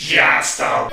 Just a...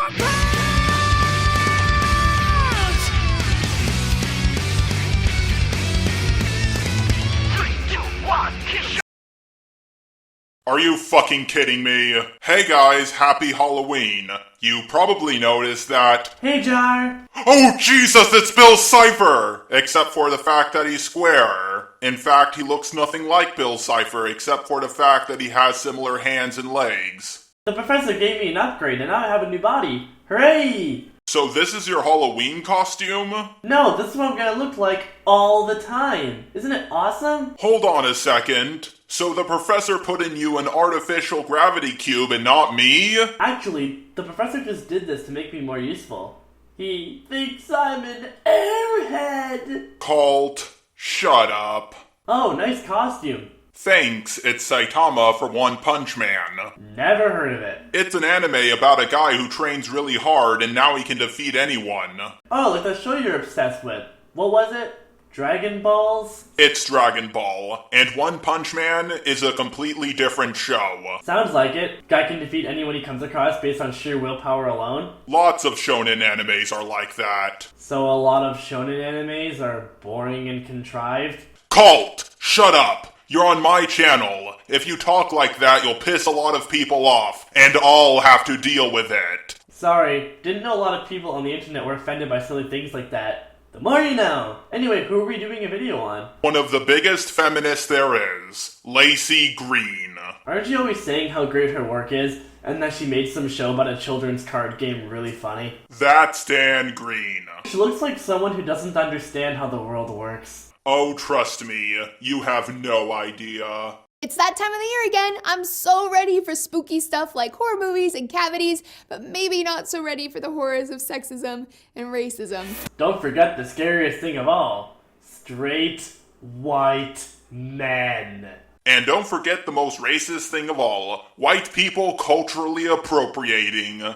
Are you fucking kidding me? Hey guys, happy Halloween. You probably noticed that... Hey, Jar! Oh Jesus, it's Bill Cipher! Except for the fact that he's square. In fact, he looks nothing like Bill Cipher, except for the fact that he has similar hands and legs. The professor gave me an upgrade and now I have a new body. Hooray! So this is your Halloween costume? No, this is what I'm gonna look like all the time. Isn't it awesome? Hold on a second. So the professor put in you an artificial gravity cube and not me? Actually, the professor just did this to make me more useful. He thinks I'm an airhead. Colt, shut up. Oh, nice costume. Thanks, it's Saitama for One Punch Man. Never heard of it. It's an anime about a guy who trains really hard and now he can defeat anyone. Oh, like the show you're obsessed with. What was it? Dragon Balls? It's Dragon Ball, and One Punch Man is a completely different show. Sounds like it. Guy can defeat anyone he comes across based on sheer willpower alone. Lots of shonen animes are like that. So a lot of shonen animes are boring and contrived? Colt, shut up! You're on my channel. If you talk like that, you'll piss a lot of people off, and I'll have to deal with it. Sorry, didn't know a lot of people on the internet were offended by silly things like that. The more you know. Anyway, who are we doing a video on? One of the biggest feminists there is, Lacey Green. Aren't you always saying how great her work is, and that she made some show about a children's card game really funny? That's Dan Green. She looks like someone who doesn't understand how the world works. Oh, trust me, you have no idea. It's that time of the year again. I'm so ready for spooky stuff like horror movies and cavities, but maybe not so ready for the horrors of sexism and racism. Don't forget the scariest thing of all. Straight, white men. And don't forget the most racist thing of all. White people culturally appropriating.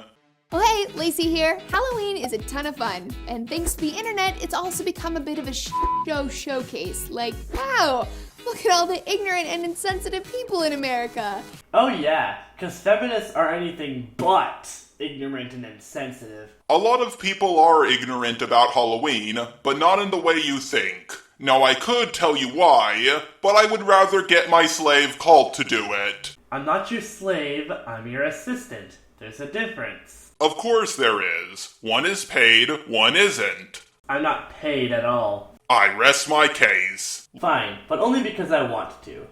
Well, hey, Lacey here. Halloween is a ton of fun, and thanks to the internet, it's also become a bit of a show showcase. Like, wow, look at all the ignorant and insensitive people in America. Oh yeah, because feminists are anything but ignorant and insensitive. A lot of people are ignorant about Halloween, but not in the way you think. Now I could tell you why, but I would rather get my slave Colt to do it. I'm not your slave, I'm your assistant. There's a difference. Of course there is. One is paid, one isn't. I'm not paid at all. I rest my case. Fine, but only because I want to.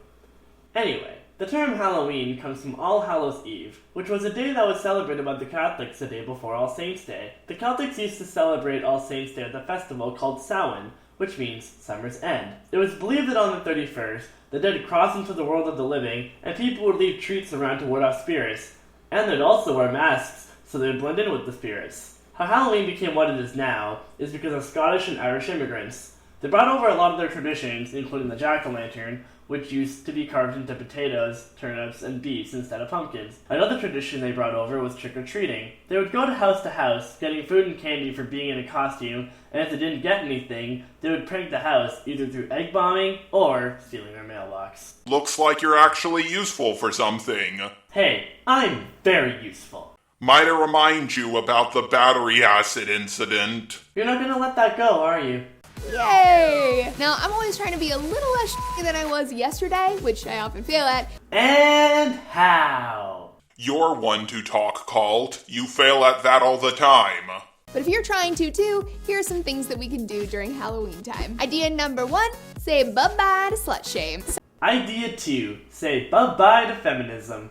Anyway, the term Halloween comes from All Hallows Eve, which was a day that was celebrated by the Catholics the day before All Saints' Day. The Celtics used to celebrate All Saints' Day with a festival called Samhain, which means summer's end. It was believed that on the 31st, the dead crossed into the world of the living, and people would leave treats around to ward off spirits. And they'd also wear masks, so they'd blend in with the spirits. How Halloween became what it is now is because of Scottish and Irish immigrants. They brought over a lot of their traditions, including the jack-o'-lantern, which used to be carved into potatoes, turnips, and beets instead of pumpkins. Another tradition they brought over was trick-or-treating. They would go to house, getting food and candy for being in a costume, and if they didn't get anything, they would prank the house, either through egg bombing or stealing their mailbox. Looks like you're actually useful for something. Hey, I'm very useful. Might I remind you about the battery acid incident? You're not gonna let that go, are you? Yay! Now, I'm always trying to be a little less than I was yesterday, which I often fail at. And how? You're one to talk, Colt. You fail at that all the time. But if you're trying to too, here are some things that we can do during Halloween time. Idea number 1, say bye-bye to slut shame. Idea 2, say bye-bye to feminism.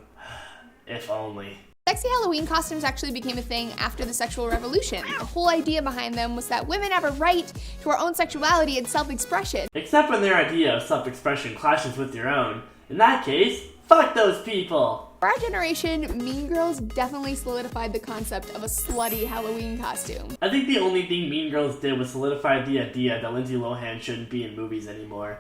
If only. Sexy Halloween costumes actually became a thing after the sexual revolution. The whole idea behind them was that women have a right to our own sexuality and self-expression. Except when their idea of self-expression clashes with your own. In that case, fuck those people! For our generation, Mean Girls definitely solidified the concept of a slutty Halloween costume. I think the only thing Mean Girls did was solidify the idea that Lindsay Lohan shouldn't be in movies anymore.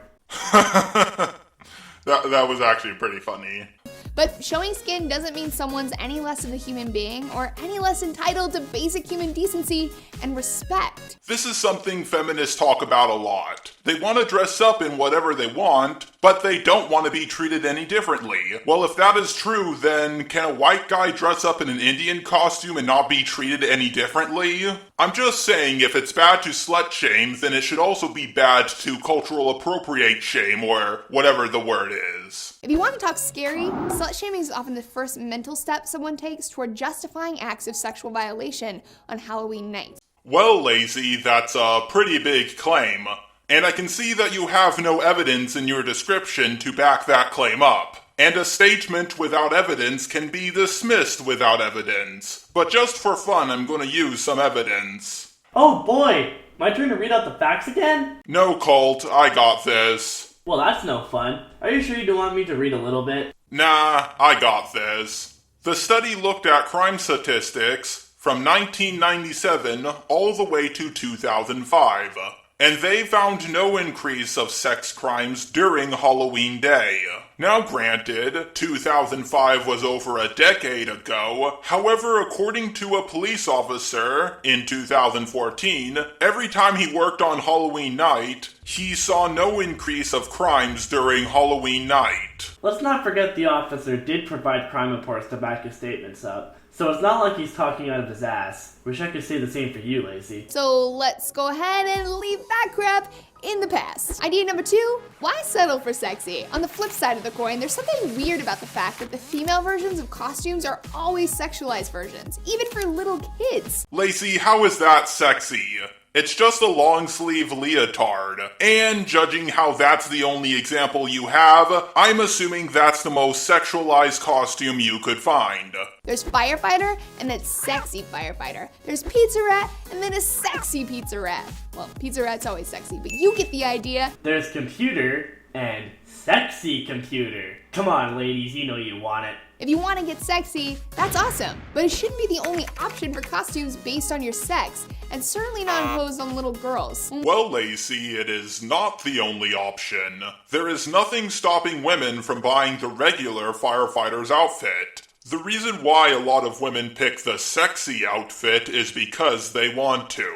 That was actually pretty funny. But showing skin doesn't mean someone's any less of a human being or any less entitled to basic human decency and respect. This is something feminists talk about a lot. They want to dress up in whatever they want, but they don't want to be treated any differently. Well, if that is true, then can a white guy dress up in an Indian costume and not be treated any differently? I'm just saying, if it's bad to slut shame, then it should also be bad to cultural appropriate shame, or whatever the word is. If you want to talk scary, slut shaming is often the first mental step someone takes toward justifying acts of sexual violation on Halloween night. Well, Lacey, that's a pretty big claim. And I can see that you have no evidence in your description to back that claim up. And a statement without evidence can be dismissed without evidence. But just for fun, I'm going to use some evidence. Oh boy! My turn to read out the facts again? No, Colt, I got this. Well, that's no fun. Are you sure you don't want me to read a little bit? Nah, I got this. The study looked at crime statistics from 1997 all the way to 2005. And they found no increase of sex crimes during Halloween Day. Now granted, 2005 was over a decade ago. However, according to a police officer in 2014, every time he worked on Halloween night, he saw no increase of crimes during Halloween night. Let's not forget the officer did provide crime reports to back his statements up. So it's not like he's talking out of his ass. Wish I could say the same for you, Lacey. So let's go ahead and leave that crap in the past. Idea number 2, why settle for sexy? On the flip side of the coin, there's something weird about the fact that the female versions of costumes are always sexualized versions, even for little kids. Lacey, how is that sexy? It's just a long-sleeve leotard. And judging how that's the only example you have, I'm assuming that's the most sexualized costume you could find. There's firefighter, and then sexy firefighter. There's pizza rat, and then a sexy pizza rat. Well, pizza rat's always sexy, but you get the idea. There's computer and sexy computer. Come on, ladies, you know you want it. If you want to get sexy, that's awesome, but it shouldn't be the only option for costumes based on your sex, and certainly not imposed on little girls. Well, Lacey, it is not the only option. There is nothing stopping women from buying the regular firefighter's outfit. The reason why a lot of women pick the sexy outfit is because they want to.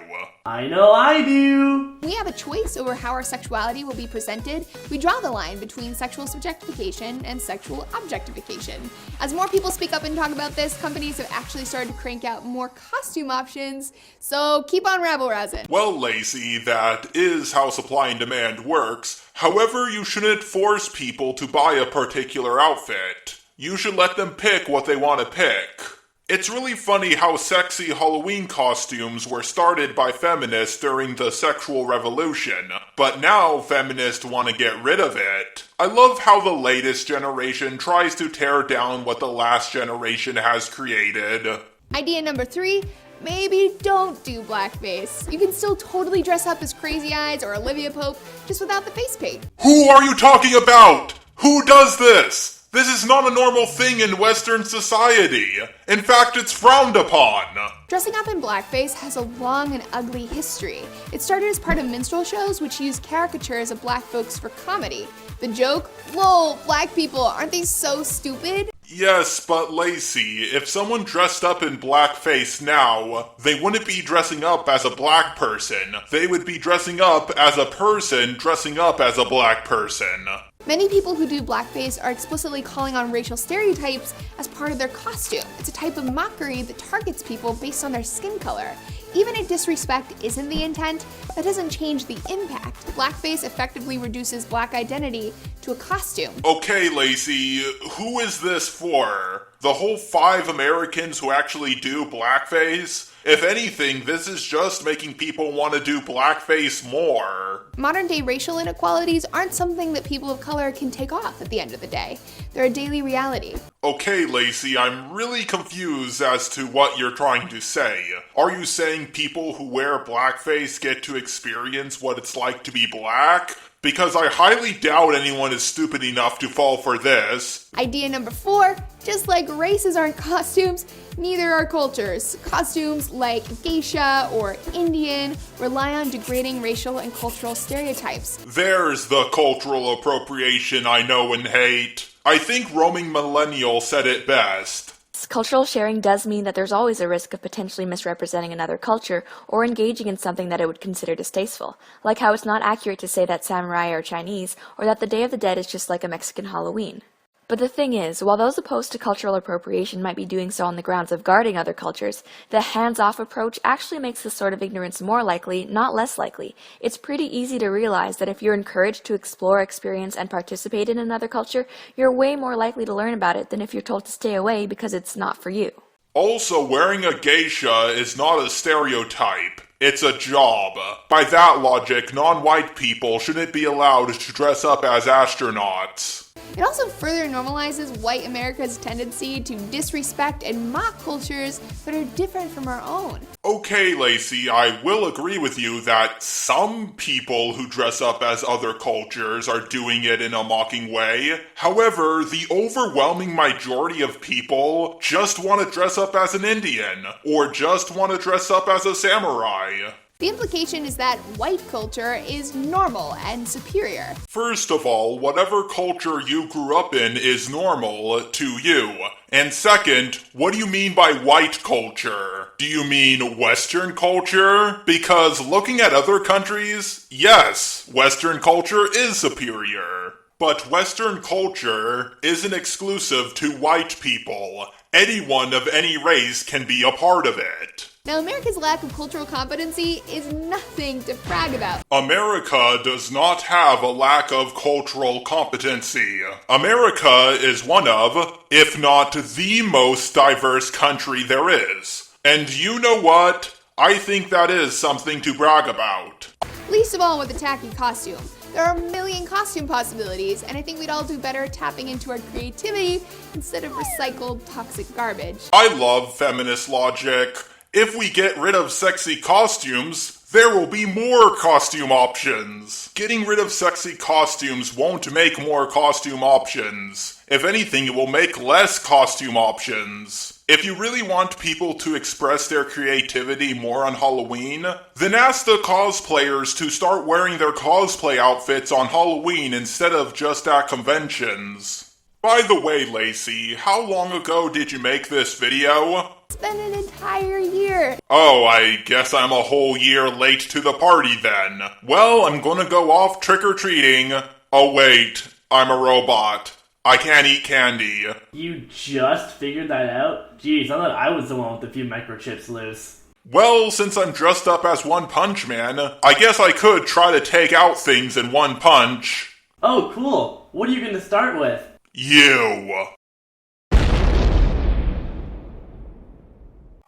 I know I do! When we have a choice over how our sexuality will be presented, we draw the line between sexual subjectification and sexual objectification. As more people speak up and talk about this, companies have actually started to crank out more costume options, so keep on rabble-rousing. Well, Lacey, that is how supply and demand works. However, you shouldn't force people to buy a particular outfit. You should let them pick what they want to pick. It's really funny how sexy Halloween costumes were started by feminists during the sexual revolution, but now feminists want to get rid of it. I love how the latest generation tries to tear down what the last generation has created. Idea number 3, maybe don't do blackface. You can still totally dress up as Crazy Eyes or Olivia Pope, just without the face paint. Who are you talking about? Who does this? This is not a normal thing in Western society. In fact, it's frowned upon. Dressing up in blackface has a long and ugly history. It started as part of minstrel shows which used caricatures of black folks for comedy. The joke? Lol, black people, aren't they so stupid? Yes, but Lacey, if someone dressed up in blackface now, they wouldn't be dressing up as a black person. They would be dressing up as a person dressing up as a black person. Many people who do blackface are explicitly calling on racial stereotypes as part of their costume. It's a type of mockery that targets people based on their skin color. Even if disrespect isn't the intent, that doesn't change the impact. Blackface effectively reduces black identity to a costume. Okay, Lacey, who is this for? The whole 5 Americans who actually do blackface? If anything, this is just making people want to do blackface more. Modern day racial inequalities aren't something that people of color can take off at the end of the day. They're a daily reality. Okay, Lacey, I'm really confused as to what you're trying to say. Are you saying people who wear blackface get to experience what it's like to be black? Because I highly doubt anyone is stupid enough to fall for this. Idea number 4, just like races aren't costumes, neither are cultures. Costumes like geisha or Indian rely on degrading racial and cultural stereotypes. There's the cultural appropriation I know and hate. I think Roaming Millennial said it best. Yes, cultural sharing does mean that there's always a risk of potentially misrepresenting another culture or engaging in something that it would consider distasteful, like how it's not accurate to say that samurai are Chinese or that the Day of the Dead is just like a Mexican Halloween. But the thing is, while those opposed to cultural appropriation might be doing so on the grounds of guarding other cultures, the hands-off approach actually makes this sort of ignorance more likely, not less likely. It's pretty easy to realize that if you're encouraged to explore, experience, and participate in another culture, you're way more likely to learn about it than if you're told to stay away because it's not for you. Also, wearing a geisha is not a stereotype. It's a job. By that logic, non-white people shouldn't be allowed to dress up as astronauts. It also further normalizes white America's tendency to disrespect and mock cultures that are different from our own. Okay, Lacey, I will agree with you that some people who dress up as other cultures are doing it in a mocking way. However, the overwhelming majority of people just want to dress up as an Indian, or just want to dress up as a samurai. The implication is that white culture is normal and superior. First of all, whatever culture you grew up in is normal to you. And second, what do you mean by white culture? Do you mean Western culture? Because looking at other countries, yes, Western culture is superior. But Western culture isn't exclusive to white people. Anyone of any race can be a part of it. Now, America's lack of cultural competency is nothing to brag about. America does not have a lack of cultural competency. America is one of, if not the most diverse country there is. And you know what? I think that is something to brag about. Least of all with a tacky costume. There are a million costume possibilities, and I think we'd all do better at tapping into our creativity instead of recycled toxic garbage. I love feminist logic. If we get rid of sexy costumes, there will be more costume options. Getting rid of sexy costumes won't make more costume options. If anything, it will make less costume options. If you really want people to express their creativity more on Halloween, then ask the cosplayers to start wearing their cosplay outfits on Halloween instead of just at conventions. By the way, Lacey, how long ago did you make this video? It's been an entire year. Oh, I guess I'm a whole year late to the party then. Well, I'm gonna go off trick-or-treating. Oh wait, I'm a robot. I can't eat candy. You just figured that out? Jeez, I thought I was the one with a few microchips loose. Well, since I'm dressed up as One Punch Man, I guess I could try to take out things in one punch. Oh, cool. What are you gonna start with? You.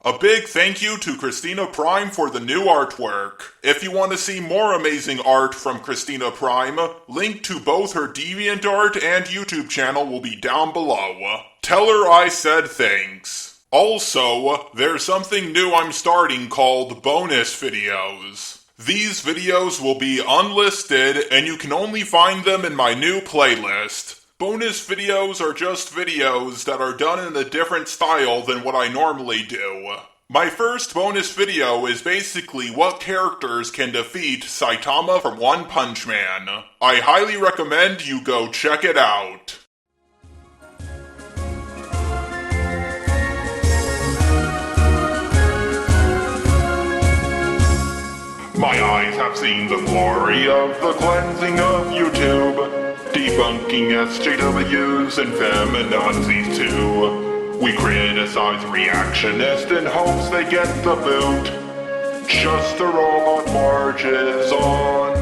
A big thank you to Christina Prime for the new artwork. If you want to see more amazing art from Christina Prime, link to both her DeviantArt and YouTube channel will be down below. Tell her I said thanks. Also, there's something new I'm starting called bonus videos. These videos will be unlisted and you can only find them in my new playlist. Bonus videos are just videos that are done in a different style than what I normally do. My first bonus video is basically what characters can defeat Saitama from One Punch Man. I highly recommend you go check it out. My eyes have seen the glory of the cleansing of YouTube. Debunking SJWs and feminazis too. We criticize reactionists in hopes they get the boot. Just the robot marches on.